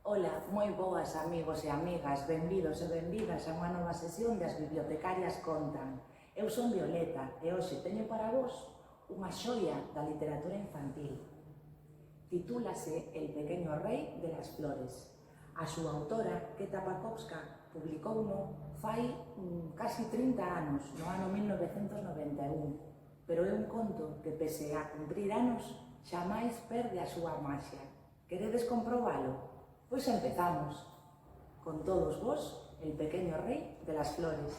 Ola, moi boas amigos e amigas, benvidos e benvidas a unha nova sesión das Bibliotecarias Contan. Eu son Violeta e hoxe teño para vos unha xoia da literatura infantil. Titúlase El pequeño rei de las flores. A súa autora, Keta Pakovska, publicouno fai casi 30 anos, no ano 1991, pero é un conto que, pese a cumprir anos, xamais perde a súa maxia. Queredes comprobalo? Pois empezamos. Con todos vos, el pequeño rei de las flores.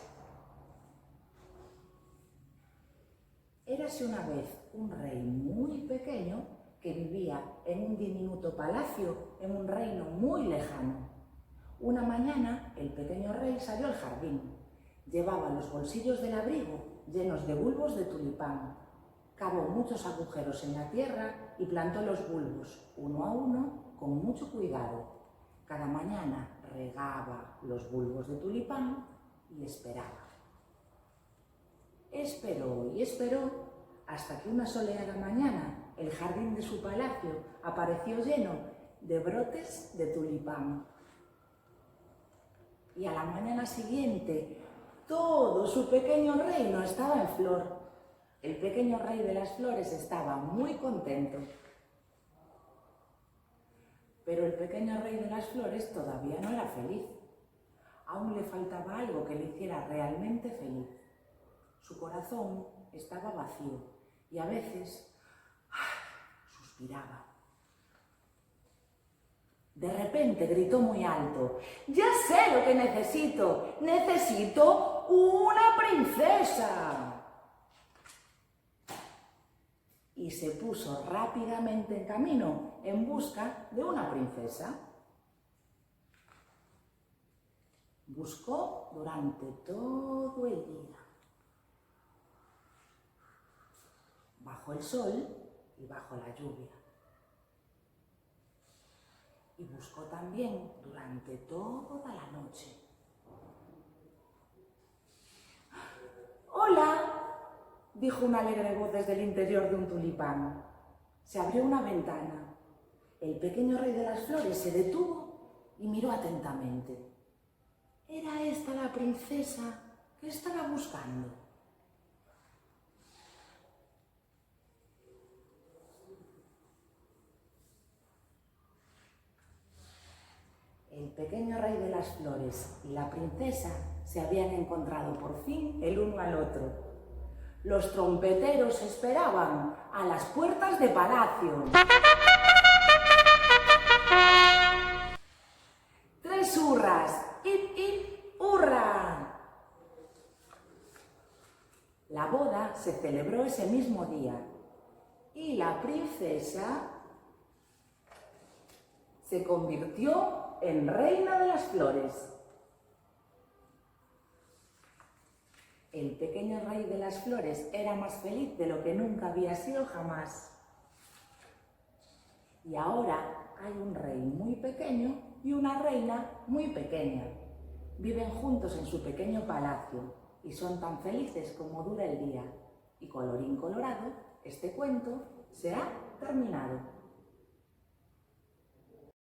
Érase unha vez un rei moi pequeño que vivía en un diminuto palacio en un reino moi lejano. Una mañana, el pequeño rey salió al jardín. Llevaba los bolsillos del abrigo llenos de bulbos de tulipán. Cavó muchos agujeros en la tierra y plantó los bulbos, uno a uno, con mucho cuidado. Cada mañana regaba los bulbos de tulipán y esperaba. Esperó y esperó hasta que una soleada mañana el jardín de su palacio apareció lleno de brotes de tulipán. Y a la mañana siguiente todo su pequeño reino estaba en flor. El pequeño rey de las flores estaba muy contento. Pero el pequeño rey de las flores todavía no era feliz. Aún le faltaba algo que le hiciera realmente feliz. Su corazón estaba vacío y a veces suspiraba. De repente gritó muy alto: ¡Ya sé lo que necesito! ¡Necesito una princesa! Y se puso rápidamente en camino en busca de una princesa. Buscó durante todo el día, bajo el sol y bajo la lluvia. Y buscó también durante toda la noche. ¡Hola!, dijo una alegre voz desde el interior de un tulipán. Se abrió una ventana. El pequeño rey de las flores se detuvo y miró atentamente. ¿Era esta la princesa que estaba buscando? El pequeño rey de las flores y la princesa se habían encontrado por fin el uno al otro. Los trompeteros esperaban a las puertas de palacio. ¡Tres hurras! ¡Hip, hip, hurra! La boda se celebró ese mismo día y la princesa se convirtió en reina de las flores. El pequeño rey de las flores era más feliz de lo que nunca había sido jamás. Y ahora hay un rey muy pequeño y una reina muy pequeña. Viven juntos en su pequeño palacio y son tan felices como dura el día. Y colorín colorado, este cuento se ha terminado.